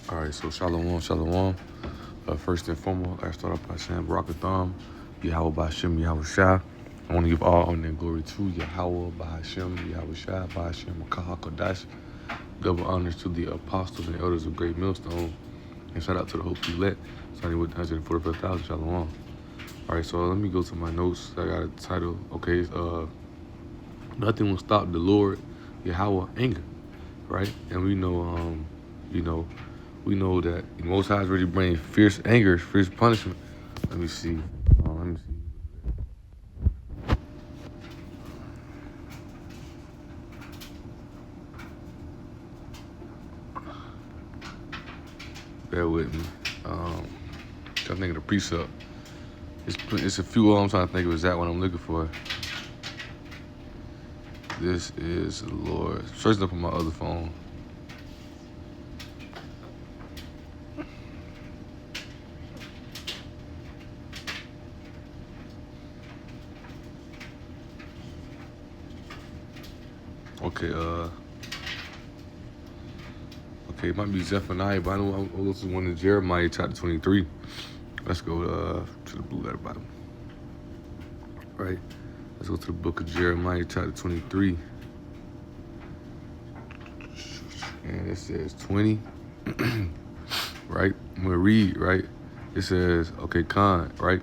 All right, so shalom, shalom. First and foremost, I start off by saying Barakatham, Yahweh Ba'Hashem, Yahweh Shai. I want to give all honor and glory to Yahweh Ba'Hashem, Yahweh Shai, Ba'Hashem, Makaha Kodash. Double honors to the apostles and elders of Great Millstone. And shout out to the Hope Elect, starting with 145,000, shalom. All right, so let me go to my notes. I got a title. Okay, nothing will stop the Lord Yahweh anger, right? And we know, we know that the Most High is really bringing fierce anger, fierce punishment. Let me see. Bear with me. I'm thinking of the precept. It's a few. I'm trying to think of exact one I'm looking for. This is the Lord. Searching up on my other phone. Okay, it might be Zephaniah, but I know I'll go to one in Jeremiah chapter 23. Let's go to the blue letter Bible. Right? Let's go to the book of Jeremiah chapter 23. And it says 20. Right? I'm going to read, right? It says, okay, right?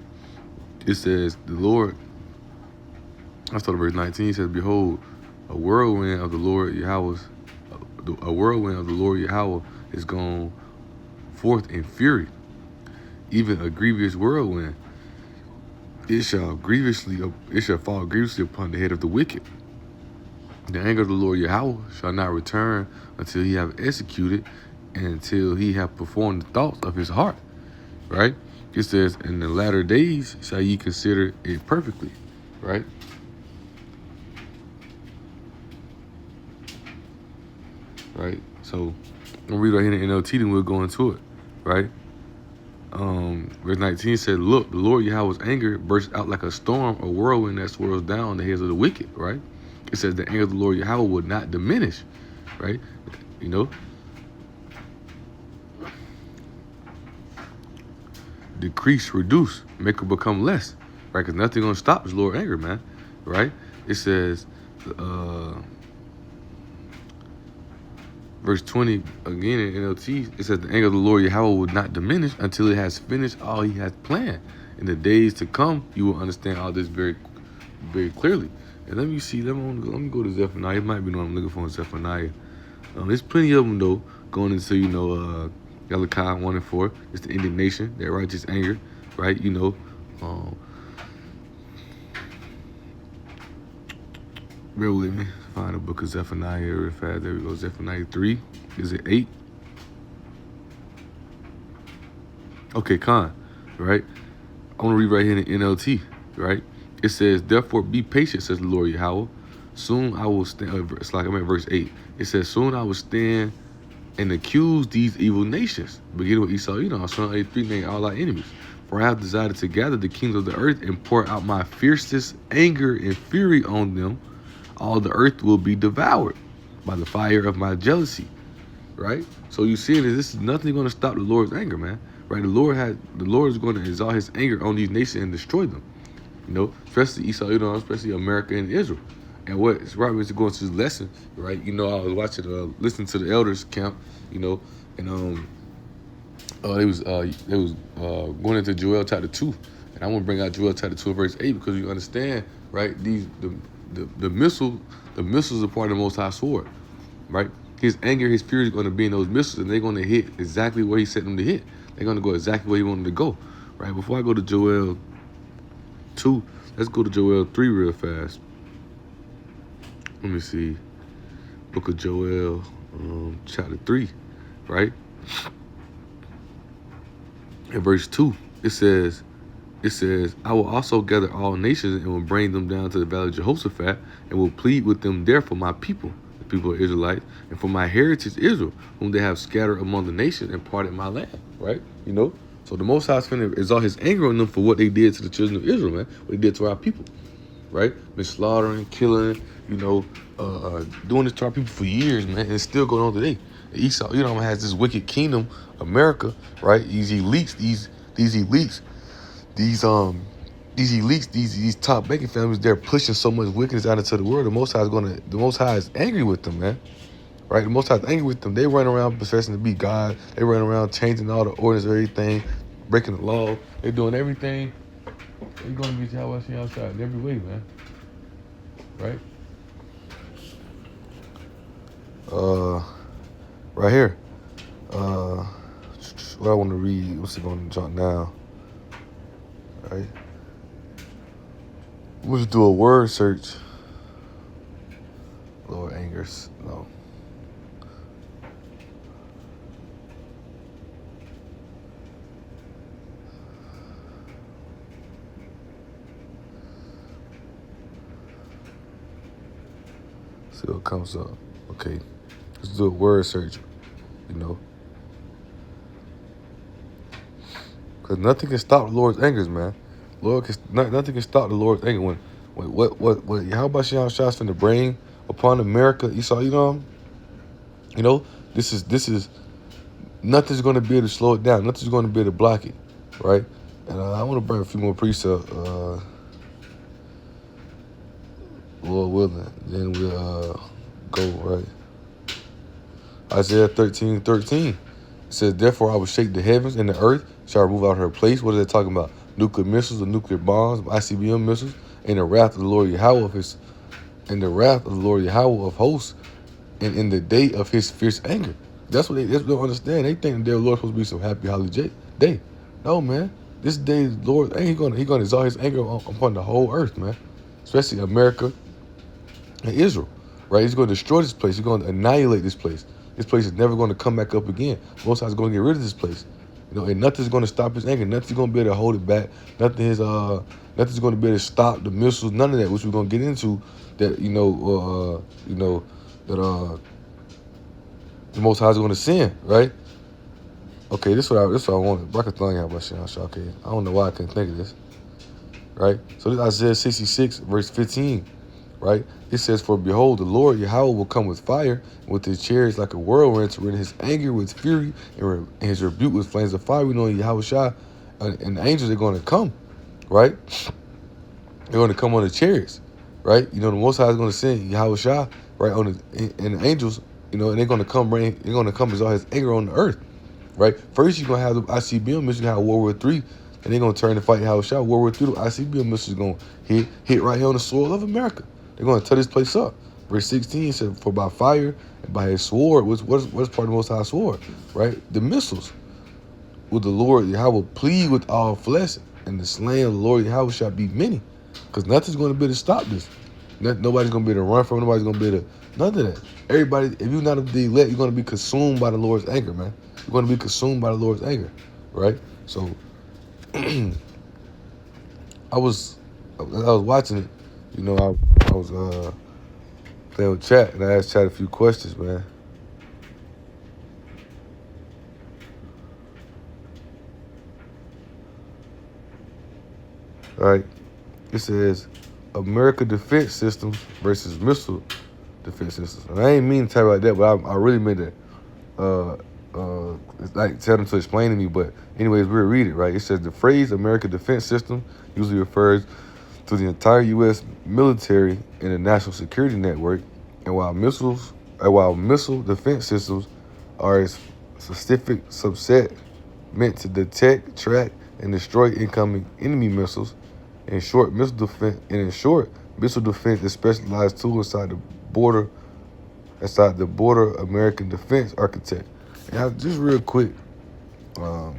It says, the Lord, I started verse 19, it says, behold, a whirlwind of the Lord Yahweh is gone forth in fury, even a grievous whirlwind. It shall fall grievously upon the head of the wicked. The anger of the Lord Yahweh shall not return until he have executed and until he have performed the thoughts of his heart. Right? It says, in the latter days shall ye consider it perfectly. Right? Right? So I'm going to read right here in NLT, then we'll go into it. Right? Verse 19 said, look, the Lord Yahweh's anger bursts out like a storm or whirlwind that swirls down the heads of the wicked. Right? It says the anger of the Lord Yahweh would not diminish. Right? You know? Decrease, reduce, make it become less. Right? Because nothing going to stop this Lord's anger, man. Right? It says, verse 20, again in NLT, it says the anger of the Lord Yahweh will not diminish until it has finished all he has planned. In the days to come, you will understand all this very, very clearly. And let me go to Zephaniah. It might be what I'm looking for in Zephaniah. There's plenty of them, though, going into, Malachi 1 and 4. It's the indignation, that righteous anger, right? Bear with me. Find the book of Zephaniah real fast. There we go. Zephaniah 3. Is it 8? Okay, right? I want to read right here in the NLT, right? It says, therefore be patient, says the Lord Yahweh. Soon I will stand. It's like I'm at verse 8. It says, soon I will stand and accuse these evil nations, beginning with Esau, son 83, name all our enemies. For I have decided to gather the kings of the earth and pour out my fiercest anger and fury on them. All the earth will be devoured by the fire of my jealousy. Right? So you see that this is nothing going to stop the Lord's anger, man. Right? The Lord is going to exalt his anger on these nations and destroy them. Especially Esau, especially America and Israel. And what Robert is going to his lesson, right? I was watching, listening to the elders camp, and they was going into Joel chapter 2, and I want to bring out Joel chapter 2 verse 8 because you understand, right? The missiles are part of the Most High sword, right? His anger, his fury is going to be in those missiles, and they're going to hit exactly where he set them to hit. They're going to go exactly where he wanted to go, right? Before I go to Joel 2, let's go to Joel 3 real fast. Let me see. Book of Joel, chapter 3, right? In verse 2, it says, I will also gather all nations and will bring them down to the valley of Jehoshaphat and will plead with them there for my people, the people of Israelites, and for my heritage Israel, whom they have scattered among the nations and parted my land, right? So the Most High is going to exalt his anger on them for what they did to the children of Israel, man, what they did to our people, right? Been slaughtering, killing, doing this to our people for years, man, and it's still going on today. Esau, has this wicked kingdom, America, right? These elites, these these top banking families, they're pushing so much wickedness out into the world. The Most High is angry with them, man. Right? The Most High is angry with them. They run around professing to be God. They run around changing all the orders, everything, breaking the law. They're doing everything. They're going to be Yahweh outside in every way, man. Right? Right here. What I want to read. What's it going to jump now? Right. We'll just do a word search. Lord angers. No. See what comes up. Okay. Let's do a word search. Because nothing can stop the Lord's angers, man. Nothing can stop the Lord's anger. When Yahweh Shai shots from the brain upon America, Esau, this is nothing's going to be able to slow it down. Nothing's going to be able to block it, right? And I want to bring a few more priests up, Lord willing. Then we'll go, right? Isaiah 13:13. It says, therefore I will shake the heavens and the earth shall remove out her place. What is that talking about? Nuclear missiles or nuclear bombs, ICBM missiles, and the wrath of the Lord Yahweh of hosts, and in the day of his fierce anger. That's what they don't understand. They think their Lord's supposed to be some happy holiday day. No, man. This day, Lord, he's gonna exalt his anger upon the whole earth, man. Especially America and Israel. Right? He's gonna destroy this place. He's gonna annihilate this place. This place is never going to come back up again. Most High's going to get rid of this place, and nothing's going to stop his anger. Nothing's going to be able to hold it back. Nothing's going to be able to stop the missiles. None of that, which we're going to get into. That the Most High's going to send, right? Okay, this is what I wanted. Okay, I don't know why I couldn't think of this, right? So this is Isaiah 66 verse 15. Right? It says, for behold, the Lord Yahweh will come with fire, with his chariots like a whirlwind, to rend his anger with fury, and his rebuke with flames of fire. We know Yahweh Shai and the angels are going to come, right? They're going to come on the chariots, right? The Most High is going to send Yahweh Shai, right, and the angels, and they're going to come exalt his anger on the earth, right? First, you're going to have the ICBM mission, have World War III, and they're going to turn and fight Yahweh Shai. World War III, the ICBM mission is going to hit right here on the soil of America. They're going to tear this place up. Verse 16 said, for by fire and by his sword, what's part of the Most High sword, right? The missiles. Will the Lord Yahweh plead with all flesh, and the slain of the Lord Yahweh shall be many. Because nothing's going to be able to stop this. Nobody's going to be able to run from it. Nobody's going to be able to, none of that. Everybody, if you're not of the elect, you're going to be consumed by the Lord's anger, man. You're going to be consumed by the Lord's anger, right? So, I was watching it. I was playing with chat, and I asked chat a few questions, man. All right. It says American defense systems versus missile defense systems. And I ain't mean to type like that, but I really meant that. It's like tell them to explain to me, but anyways, we'll read it, right? It says the phrase American defense system usually refers to the entire U.S. military and the national security network, and while missile defense systems are a specific subset meant to detect, track, and destroy incoming enemy missiles. In short, missile defense is specialized tool inside the border American defense architect. And just real quick, I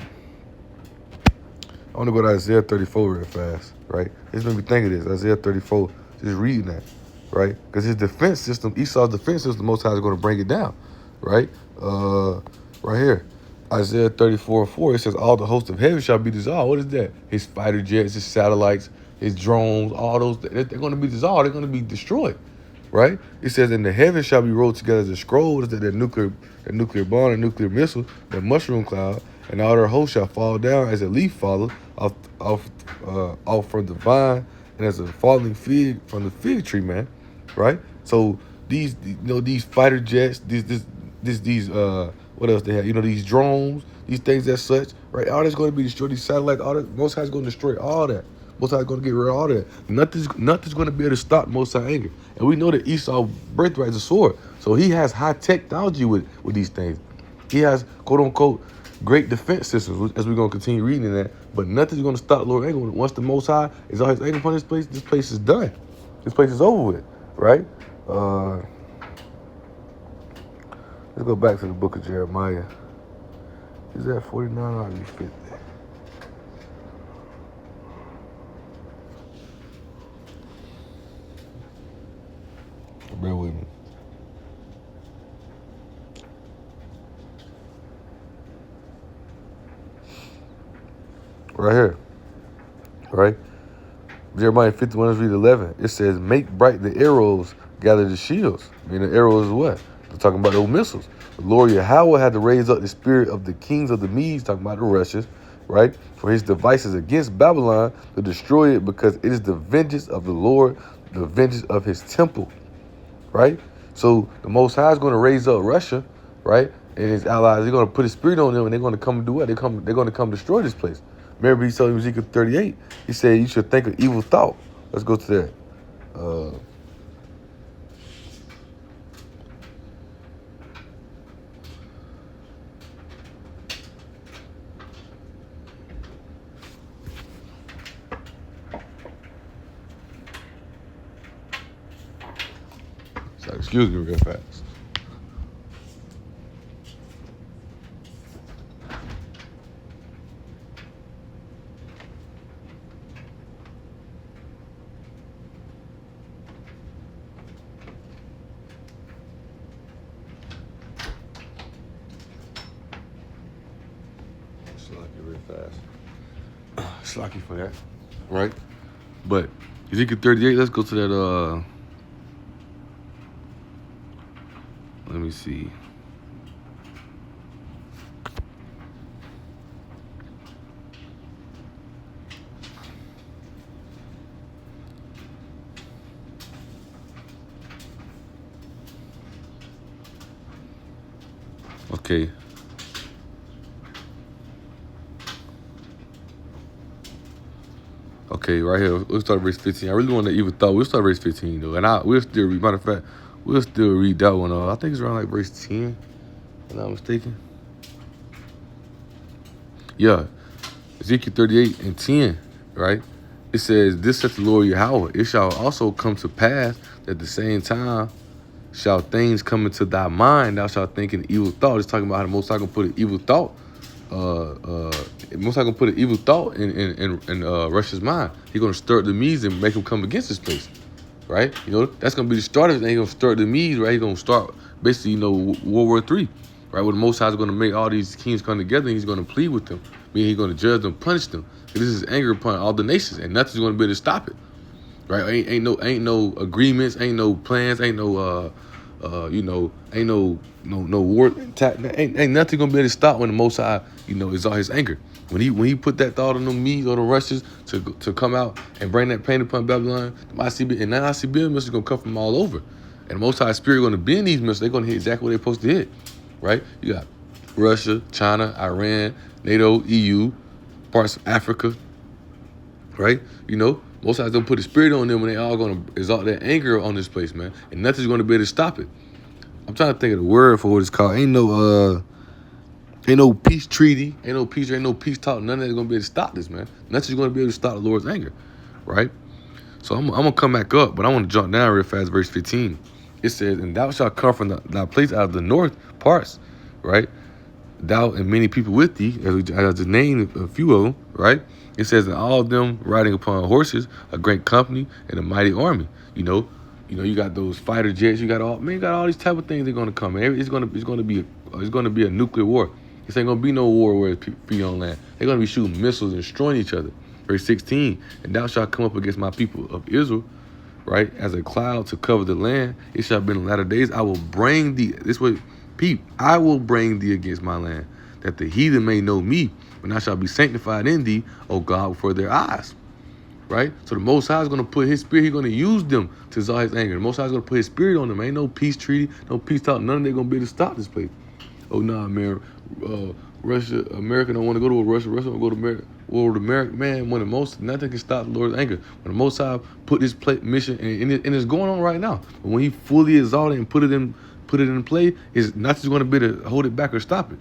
want to go to Isaiah 34 real fast, right? This made me think of this. Isaiah 34, just reading that, right? Because his defense system, Esau's defense system, Most High is going to bring it down, right? Right here, Isaiah 34:4, it says, all the hosts of heaven shall be dissolved. What is that? His fighter jets, his satellites, his drones, all those, they're going to be dissolved. They're going to be destroyed, right? It says, and the heavens shall be rolled together as a scroll. What is that? That nuclear bomb, a nuclear missile, that mushroom cloud, and all their hosts shall fall down as a leaf falleth off from the vine, and as a falling fig from the fig tree, man. Right? So these fighter jets, this these what else they have? You know, these drones, these things as such, right? All that's going to be destroyed. These satellites, all that. Most High's going to destroy all that. Most High's going to get rid of all that. Nothing's going to be able to stop Most High anger. And we know that Esau birthright is a sword, so he has high technology with these things. He has quote unquote great defense systems, as we're going to continue reading in that. But nothing's going to stop Lord anger. Once the Most High is all his anger upon this place is done. This place is over with, right? Let's go back to the book of Jeremiah. Is that 49 or 50? Bear with me. Right here. Right? Jeremiah 51, let's read 11. It says, make bright the arrows, gather the shields. I mean, the arrows is what? They're talking about those missiles. The Lord Yahweh had to raise up the spirit of the kings of the Medes, talking about the Russians, right? For his devices against Babylon to destroy it, because it is the vengeance of the Lord, the vengeance of his temple, right? So the Most High is going to raise up Russia, right? And his allies, they're going to put his spirit on them, and they're going to come and do what? They're going to come destroy this place. Remember, he told him Ezekiel 38. He said you should think of evil thought. Let's go to that. So excuse me real fast. Slacky for that, right? But Ezekiel 38, let's go to that, let me see. Okay. Okay, right here. We'll start at verse 15. I really want to even thought. We'll start at verse 15 though, and we'll still read. Matter of fact, we'll still read that one. I think it's around like verse 10, if I'm not mistaken. Yeah, Ezekiel 38 and 10, right? It says, "This saith the Lord Yahweh: It shall also come to pass that at the same time shall things come into thy mind. Thou shalt think an evil thought." It's talking about how the Most High gonna put an evil thought. Most High gonna put an evil thought in Russia's mind. He's gonna stir the Medes and make them come against this place, right? You know, that's gonna be the start of it. He's gonna stir the Medes, right? He's gonna start basically, World War III, right? Where the Most High is gonna make all these kings come together, and he's gonna plead with them. Meaning he's gonna judge them, punish them. This is anger upon all the nations, and nothing's gonna be able to stop it, right? Ain't no agreements, ain't no plans, ain't no ain't no war attack. Ain't nothing gonna be able to stop when the Most High, is all his anger. When he put that thought on them Medes or the Russians to come out and bring that pain upon Babylon, the ICB, and that ICBM missiles gonna come from all over, and the Most High Spirit gonna be in these missiles. They're gonna hit exactly what they're supposed to hit, right? You got Russia, China, Iran, NATO, EU, parts of Africa, right? Most High's gonna put the spirit on them, and they all gonna exalt their anger on this place, man, and nothing's gonna be able to stop it. I'm trying to think of the word for what it's called. Ain't no peace treaty, ain't no peace talk. None of that's gonna be able to stop this, man. Nothing's gonna be able to stop the Lord's anger, right? So I'm gonna come back up, but I want to jump down real fast. Verse 15, it says, "And thou shalt come from thy place out of the north parts, right? Thou and many people with thee," as I named a few of them, right? It says, "And all of them riding upon horses, a great company and a mighty army." You got those fighter jets. You got all these type of things that are gonna come. It's gonna be a nuclear war. This ain't gonna be no war where it's people on land. They're gonna be shooting missiles and destroying each other. Verse 16, "And thou shalt come up against my people of Israel, right, as a cloud to cover the land. It shall be in the latter days. I will bring thee." I will bring thee against my land, that the heathen may know me, when I shall be sanctified in thee, O God, before their eyes. right? So the Most High is going to put his spirit, he's going to use them to exalt his anger. The Most High is going to put his spirit on them. Ain't no peace treaty, no peace talk. None of them going to be able to stop this place. Oh, nah, man. Russia, America don't want to go to war. Russia don't go to war with America. Man, nothing can stop the Lord's anger. When the Most High put this mission, and it's going on right now. But when he fully exalted and put it in play, it's not just going to be to hold it back or stop it,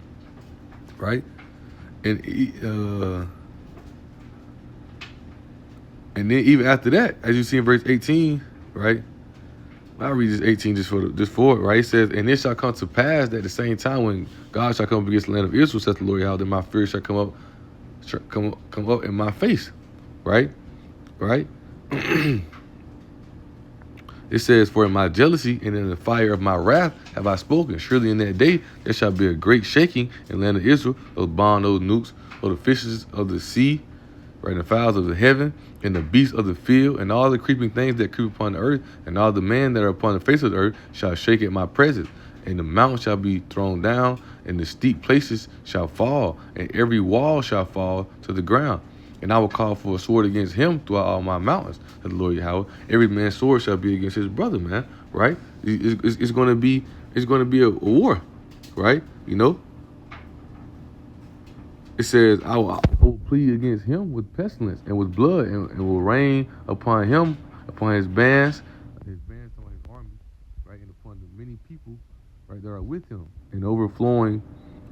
right? And then even after that, as you see in verse 18, right? I'll read this 18 just for it, right? It says, and it shall come to pass that at the same time when God shall come up against the land of Israel, says the Lord, how that my fear shall come up in my face, right? Right? It says, for in my jealousy and in the fire of my wrath have I spoken. Surely in that day there shall be a great shaking in the land of Israel, those bonds, those nukes, or the fishes of the sea, right, and the fowls of the heaven, and the beasts of the field, and all the creeping things that creep upon the earth, and all the men that are upon the face of the earth shall shake at my presence. And the mountains shall be thrown down, and the steep places shall fall, and every wall shall fall to the ground. And I will call for a sword against him throughout all my mountains, said the Lord Yahweh. Every man's sword shall be against his brother, man, right? It's going to be a war, right? You know? It says, I will plead against him with pestilence and with blood, and will rain upon him, upon his bands on his army, right, and upon the many people, right, that are with him, and overflowing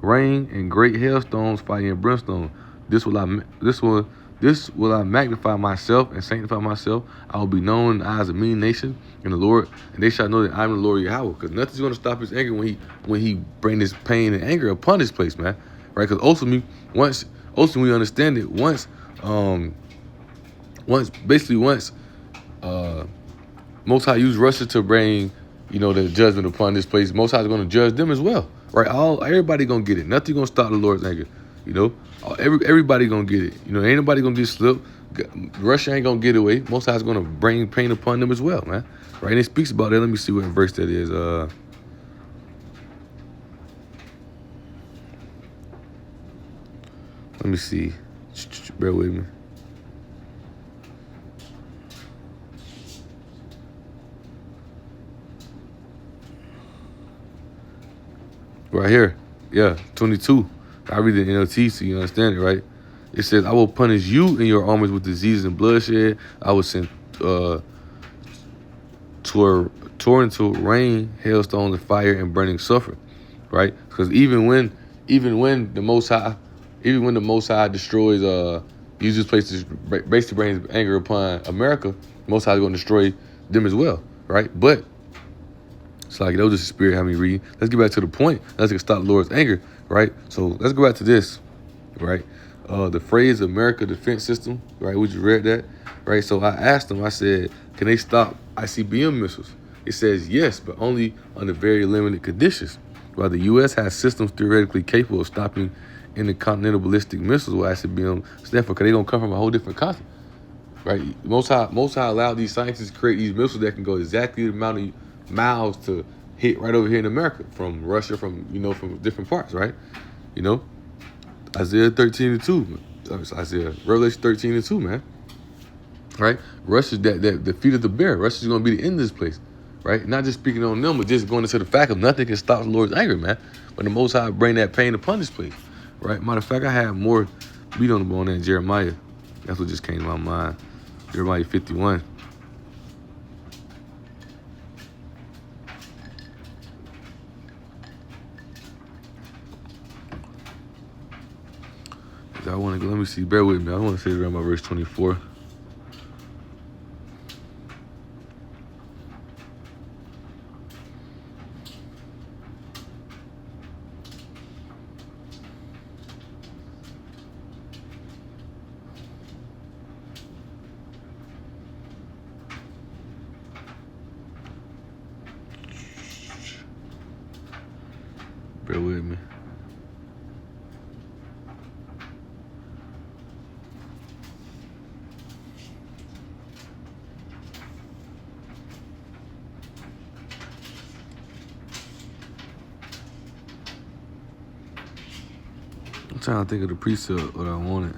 rain and great hailstones, fire and brimstone. This will I magnify myself and sanctify myself. I will be known in the eyes of many nations, and the Lord, and they shall know that I am the Lord Yahweh. Because nothing's going to stop his anger when he bring this pain and anger upon this place, man. Right? Because ultimately we understand it. Once Most High used Russia to bring, the judgment upon this place, Most High is going to judge them as well, right? Everybody gonna get it. Nothing gonna stop the Lord's anger. Everybody gonna get it. Ain't nobody gonna get slipped. Russia ain't gonna get away. Most High is gonna bring pain upon them as well, man. Right? And it speaks about that. Let me see what verse that is. Let me see. Bear with me. Right here. Yeah, 22. I read the NLT so you understand it, right? It says, I will punish you and your armies with disease and bloodshed. I will send torrential rain, hailstones, and fire, and burning sulfur, right? Because even when the Most High destroys, uses places, basically brings anger upon America, the Most High is going to destroy them as well, right? But it's like, that was just the spirit having me read. Let's get back to the point. Let's get stop the Lord's anger, right? So let's go back to this, right? The phrase America Defense System, right? We just read that, right? So I asked them, I said, can they stop ICBM missiles? It says yes, but only under very limited conditions. While the U.S. has systems theoretically capable of stopping intercontinental ballistic missiles, what ICBM stand for, because they're going to come from a whole different continent, right? Most High allowed these scientists to create these missiles that can go exactly the amount of miles to hit right over here in America, from Russia, from different parts, right? Isaiah 13:2, Revelation 13:2, man. Right? Russia's that defeat of the bear. Russia's gonna be the end of this place, right? Not just speaking on them, but just going into the fact of nothing can stop the Lord's anger, man. But the Most High bring that pain upon this place, right? Matter of fact, I have more beat on the bone than Jeremiah. That's what just came to my mind. Jeremiah 51. I want to go. Let me see. Bear with me. I want to say it around my verse 24. Bear with me. I'm trying to think of the precept what I wanted.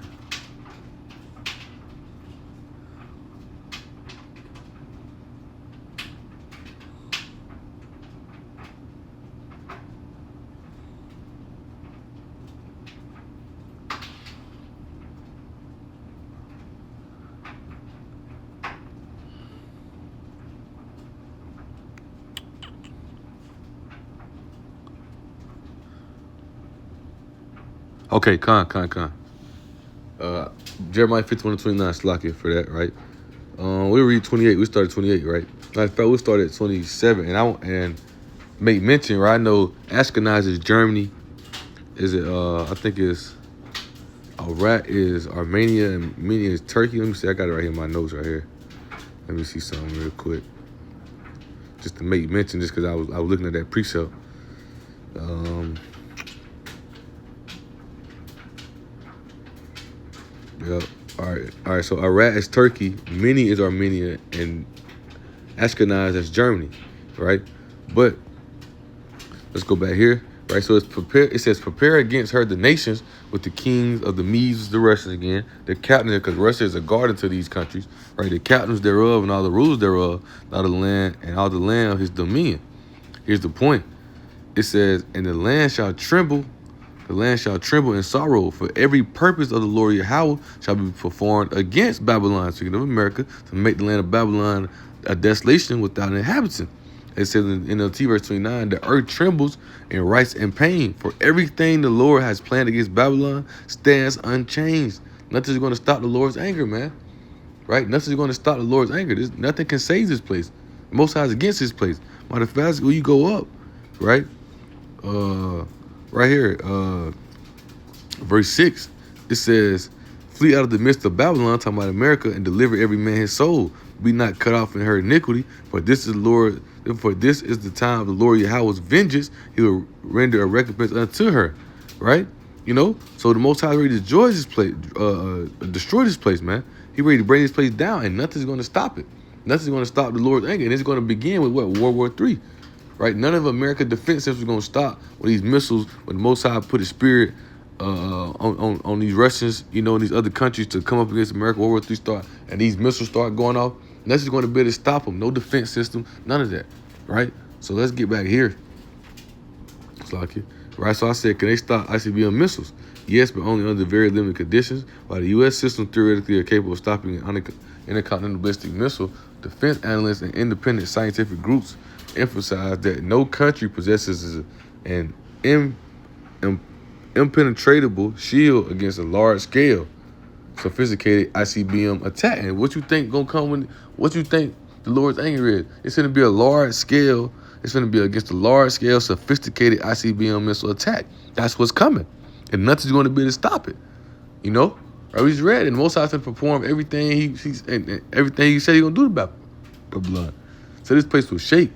Okay, con. Jeremiah 51:29, Slakia for that, right? We read 28. We started 28, right? In fact, we started at 27, and make mention, right? I know Ashkenaz is Germany. Is it? I think it's Iraq is Armenia, and Armenia is Turkey. Let me see. I got it right here in my notes right here. Let me see something real quick, just to make mention, just because I was looking at that precept. Yep. All right. So Iraq is Turkey, Mini is Armenia, and Ashkenaz is Germany, right? But let's go back here, right? So it's prepare. It says prepare against her the nations with the kings of the Medes, the Russians again, the captains, because Russia is a guardian to these countries, right? The captains thereof and all the rulers thereof, all the land and all the land of his dominion. Here's the point. It says, and the land shall tremble in sorrow, for every purpose of the Lord Yahweh shall be performed against Babylon, speaking of America, to make the land of Babylon a desolation without an inhabitant. It says in NLT verse 29, the earth trembles and writes in pain, for everything the Lord has planned against Babylon stands unchanged. Nothing's going to stop the Lord's anger, man. Right? Nothing's going to stop the Lord's anger. Nothing can save this place. The Most High is against this place. Matter of fact, when you go up, right? Right here, verse 6, it says, flee out of the midst of Babylon, talking about America, and deliver every man his soul. Be not cut off in her iniquity, for this is the time of the Lord Yahweh's vengeance. He will render a recompense unto her. Right? You know? So the Most High ready to destroy this place, man. He ready to bring this place down, and nothing's going to stop it. Nothing's going to stop the Lord's anger. And it's going to begin with what? World War III. Right? None of America's defense systems are going to stop when these missiles, when the Most High put his spirit on these Russians, you know, and these other countries to come up against America. World War III start, and these missiles start going off. Nothing's going to be able to stop them. No defense system, none of that. Right? So let's get back here. Right? So I said, can they stop ICBM missiles? Yes, but only under very limited conditions. While the U.S. system theoretically are capable of stopping an intercontinental ballistic missile, defense analysts and independent scientific groups emphasize that no country possesses an impenetrable shield against a large-scale, sophisticated ICBM attack. And what you think gonna come when? What you think the Lord's anger is? It's gonna be a large-scale. It's gonna be against a large-scale, sophisticated ICBM missile attack. That's what's coming, and nothing's gonna be able to stop it. You know, right? We just read, and Most High to perform everything everything he said he gonna do about Babylon. So this place will shake.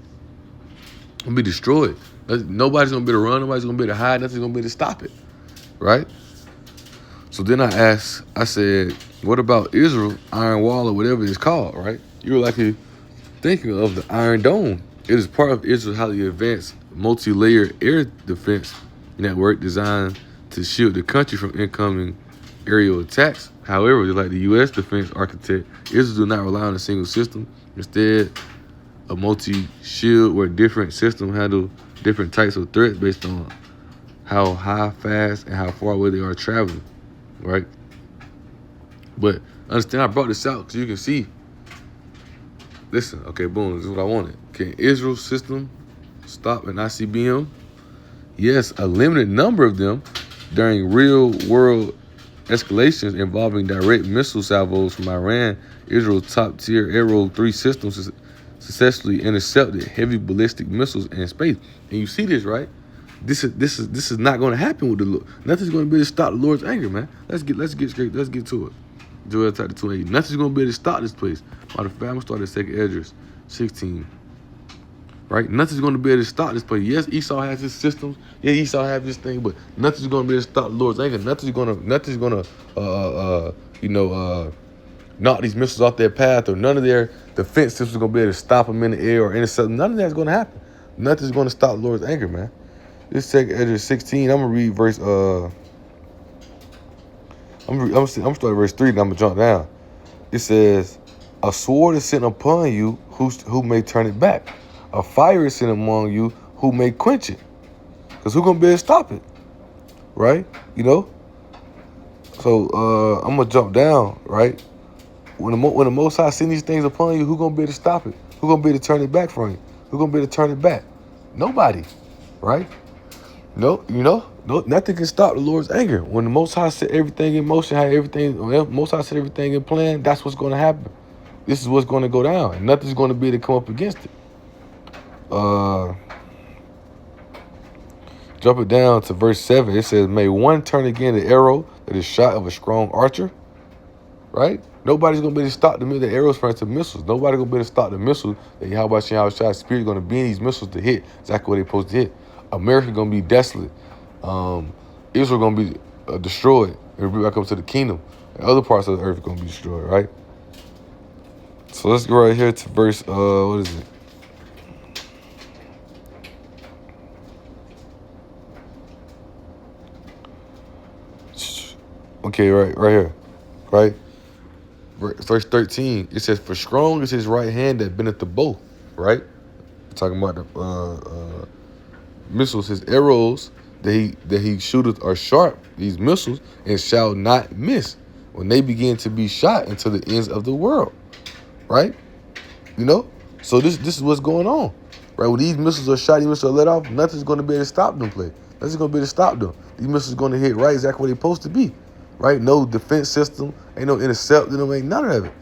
Gonna be destroyed. Nobody's gonna be able to run. Nobody's gonna be able to hide. Nothing's gonna be able to stop it, right? So then I said, what about Israel, Iron Wall, or whatever it's called, right? You're likely thinking of the Iron Dome. It is part of Israel's highly advanced multi-layered air defense network designed to shield the country from incoming aerial attacks. However, like the U.S. defense architect, Israel do not rely on a single system. Instead, a multi-shield where different systems handle different types of threats based on how high, fast, and how far away they are traveling, right? But understand, I brought this out because you can see. Listen, okay, boom, this is what I wanted. Can Israel's system stop an ICBM? Yes, a limited number of them during real-world escalations involving direct missile salvos from Iran. Israel's top-tier Arrow 3 systems successfully intercepted heavy ballistic missiles in space. And you see this, right? This is not going to happen with the Lord. Nothing's going to be able to stop the Lord's anger, man. Let's get straight. Let's get to it. Joel chapter 28. Nothing's going to be able to stop this place. Matter of fact, I'm going to start at 2nd Esdras 16. Right? Nothing's going to be able to stop this place. Yes, Esau has his systems. Yeah, Esau has this thing, but nothing's going to be able to stop the Lord's anger. Nothing's going to knock these missiles off their path, or none of their defense systems are going to be able to stop them in the air or intercept them. None of that's going to happen. Nothing's going to stop the Lord's anger, man. This 2nd Esdras 16. I'm going to read verse I'm starting at verse 3, and I'm going to jump down. It says, a sword is sent upon you who may turn it back. A fire is sent among you who may quench it. Because who's going to be able to stop it? Right? You know? So I'm going to jump down, right? When the Most High send these things upon you, who's going to be able to stop it? Who's going to be able to turn it back from you? Who's going to be able to turn it back? Nobody. Right? No, you know? No, nothing can stop the Lord's anger. When the Most High set everything in motion, when Most High set everything in plan, that's what's going to happen. This is what's going to go down, and nothing's going to be able to come up against it. Jump it down to verse 7. It says, may one turn again the arrow that is shot of a strong archer. Right? Nobody's going to be able to stop the arrows from the missiles. Nobody's going to be able to stop the missiles that Yahweh Shah's spirit is going to be in these missiles to hit exactly what they're supposed to hit. America's going to be desolate. Israel going to be destroyed and bring back up to the kingdom. And other parts of the earth are going to be destroyed, right? So let's go right here to verse, what is it? Okay, right here, right? Verse 13, it says, for strong is his right hand that bendeth the bow, right? We're talking about the missiles, his arrows that he shooteth are sharp, these missiles, and shall not miss when they begin to be shot into the ends of the world, right? You know? So this is what's going on, right? When these missiles are shot, these missiles are let off, nothing's going to be able to stop them, Nothing's going to be able to stop them. These missiles are going to hit right exactly where they're supposed to be, right? No defense system, ain't no intercepting them, ain't none of it.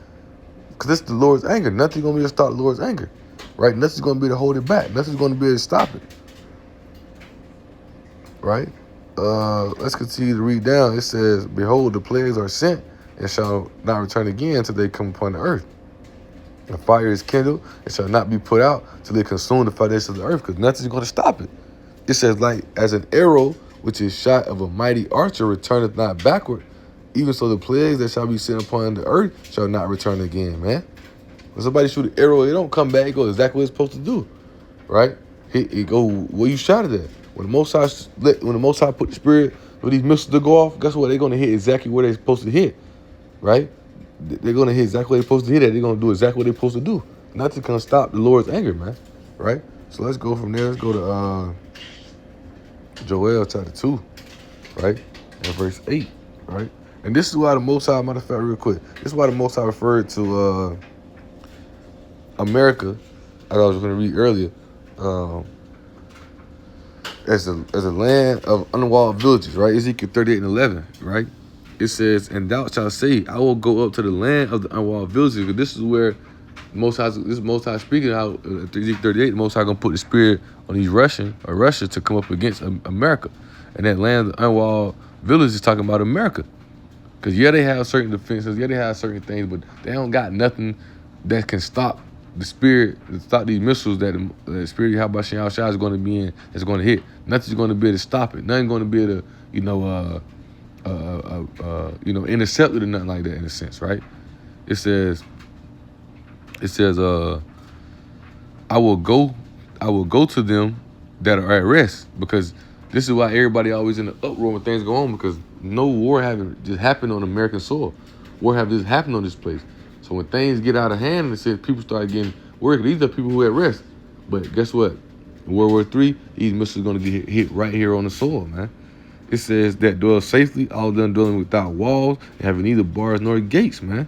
Because it's the Lord's anger. Nothing's going to be able to stop the Lord's anger, right? Nothing's going to be able to hold it back. Nothing's going to be able to stop it, right? Let's continue to read down. It says, behold, the plagues are sent and shall not return again until they come upon the earth. The fire is kindled, it shall not be put out till they consume the foundations of the earth, because nothing's going to stop it. It says, like as an arrow which is shot of a mighty archer returneth not backward, even so the plagues that shall be sent upon the earth shall not return again, man. When somebody shoot an arrow, it don't come back, it goes exactly what it's supposed to do, right? It go where you shot it at. When the Most High put the spirit for these missiles to go off, guess what? They're going to hit exactly where they're supposed to hit, right? They're going to hit exactly where they're supposed to hit at. They're going to do exactly what they're supposed to do. Nothing can stop the Lord's anger, man, right? So let's go from there. Let's go to Joel chapter 2, right? And verse 8, right? And this is why the Most High, matter of fact, real quick, this is why the Most High referred to America, as I was going to read earlier, as a land of unwalled villages, right? Ezekiel 38:11, right? It says, and thou shalt say, I will go up to the land of the unwalled villages. Because this is where Most High speaking out, Ezekiel 38, the Most High going to put the spirit on these Russia to come up against America. And that land of the unwalled villages is talking about America. Because yeah, they have certain defenses, yeah, they have certain things, but they don't got nothing that can stop the spirit, stop these missiles that the spirit of Yahweh Shai is going to be in, that's going to hit. Nothing's going to be able to stop it. Nothing's going to be able to, intercept it or nothing like that in a sense, right? It says, I will go to them that are at rest, because this is why everybody always in the uproar when things go on, because no war haven't just happened on American soil. War have just happened on this place. So when things get out of hand, it says people start getting worried. These are people who are at rest. But guess what? In World War III, these missiles are going to get hit right here on the soil, man. It says that dwell safely, all of them dwelling without walls, and having neither bars nor gates, man.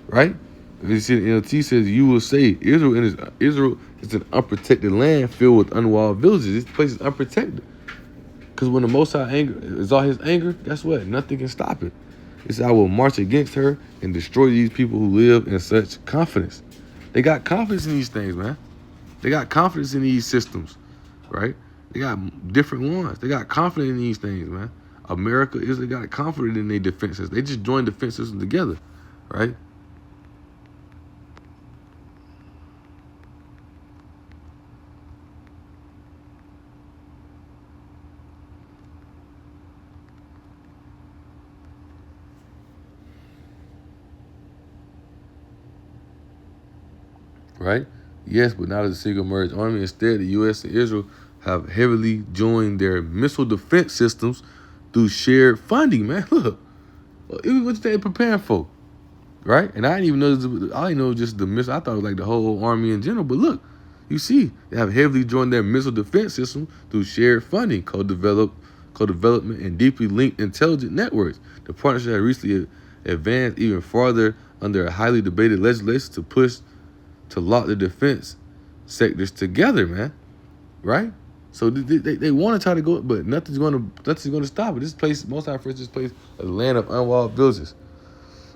Right? You see, the NLT says, you will say, Israel is an unprotected land filled with unwalled villages. This place is unprotected. Because when the Most High anger is all his anger, guess what? Nothing can stop it. It's I will march against her and destroy these people who live in such confidence. They got confidence in these things, man. They got confidence in these systems, right? They got different ones. They got confidence in these things, man. America, Israel got confidence in their defenses. They just joined defense systems together, right? Right? Yes, but not as a single merged army. Instead, the U.S. and Israel have heavily joined their missile defense systems through shared funding, man. Look, what they preparing for, right? And I didn't even know, I didn't know just the missile. I thought it was like the whole army in general. But look, you see, they have heavily joined their missile defense system through shared funding, co-development, and deeply linked intelligent networks. The partnership has recently advanced even farther under a highly debated legislation to lock the defense sectors together, man. Right? So they want to try to go, but nothing's gonna stop it. This place, Most High first, this place, a land of unwalled villages,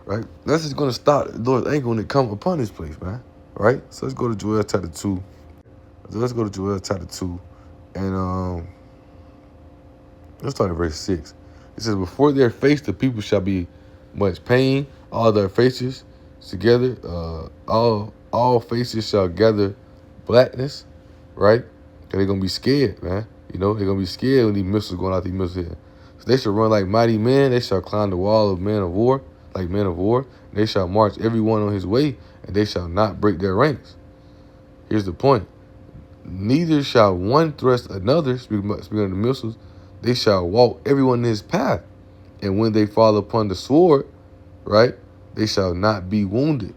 right? That's just gonna stop the Lord's anger when it comes upon this place, man. Right? So let's go to Joel chapter 2. So let's go to Joel chapter 2, and let's start at verse 6. It says, "Before their face the people shall be much pain, all their faces together, all faces shall gather blackness," right? And they're gonna be scared, man. You know, they're gonna be scared when these missiles going out these missiles here. So they shall run like mighty men, they shall climb the wall of men of war, like men of war. They shall march every one on his way, and they shall not break their ranks. Here's the point. Neither shall one thrust another, speaking of the missiles, they shall walk everyone in his path. And when they fall upon the sword, right, they shall not be wounded.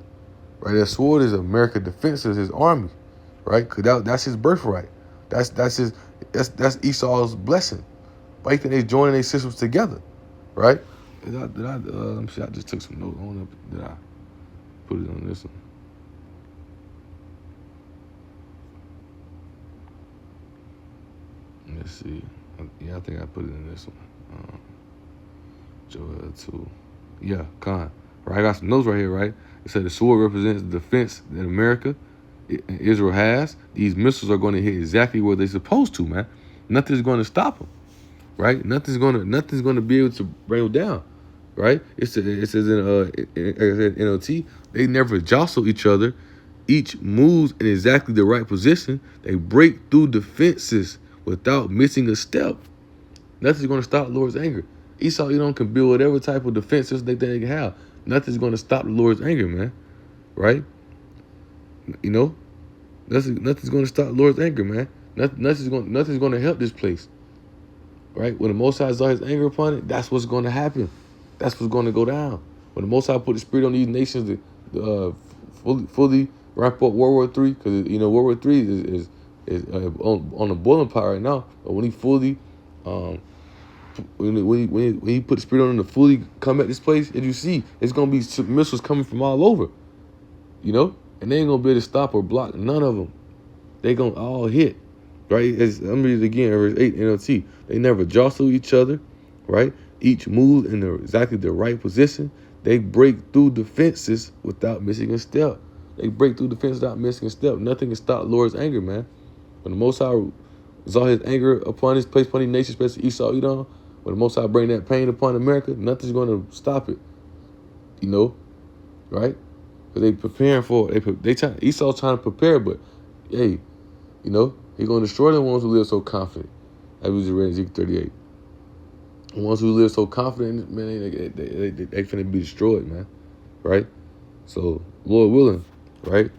Right? That sword is America's defense of his army, right? Because that's his birthright. That's Esau's blessing. Why you think they joining their systems together, right? Let me see, I just took some notes on it. Did I put it on this one? Let's see. Yeah, I think I put it in this one. Joel 2. Yeah, Khan. Right, I got some notes right here, right? It said the sword represents the defense that America, Israel has. These missiles are going to hit exactly where they're supposed to, man. Nothing's going to stop them, right? Nothing's going to be able to bring them down, right? It says in NLT, they never jostle each other. Each moves in exactly the right position. They break through defenses without missing a step. Nothing's going to stop the Lord's anger. Esau, can build whatever type of defenses they can have. Nothing's going to stop the Lord's anger, man. Right? Nothing's going to stop the Lord's anger, man. Nothing's going to help this place. Right? When the Most High saw his anger upon it, that's what's going to happen. That's what's going to go down. When the Most High put the spirit on these nations to fully ramp up World War III, because World War III is on the boiling pot right now. But when he fully when he put the spirit on them to fully come at this place, as you see, it's gonna be missiles coming from all over, and they ain't gonna be able to stop or block none of them. They gonna all hit, right? Let me read it again, verse 8 NLT. They never jostle each other, right? Each moves in exactly the right position. They break through defenses without missing a step. They break through defenses without missing a step. Nothing can stop the Lord's anger, man. When the Most High saw his anger upon his place, upon these nations, especially Esau, when the Most High bring that pain upon America, nothing's going to stop it, right? Because they preparing for it. Esau's trying to prepare, but hey, he's going to destroy the ones who live so confident. That was read in Ezekiel 38. The ones who live so confident, man, they finna be destroyed, man, right? So, Lord willing, right?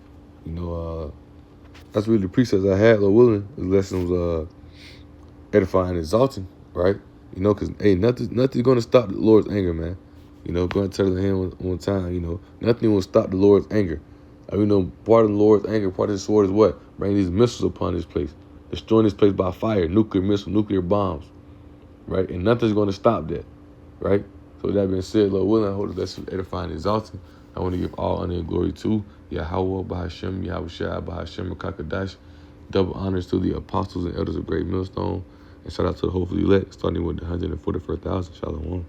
That's really the precepts I had, Lord willing. The lesson was edifying and exalting, right? Because nothing's going to stop the Lord's anger, man. Going to tell him one time, nothing will stop the Lord's anger. Part of the Lord's anger, part of his sword is what? Bringing these missiles upon this place. Destroying this place by fire, nuclear missiles, nuclear bombs, right? And nothing's going to stop that, right? So with that being said, Lord willing, I hope the lesson edifying and exalting. I want to give all honor and glory to Yahweh, Bahashem, Yahweh Shai, Bahashem, Kakadash. Double honors to the apostles and elders of Great Millstone. And shout out to the hopefully elect, starting with the 144,000. Shalom.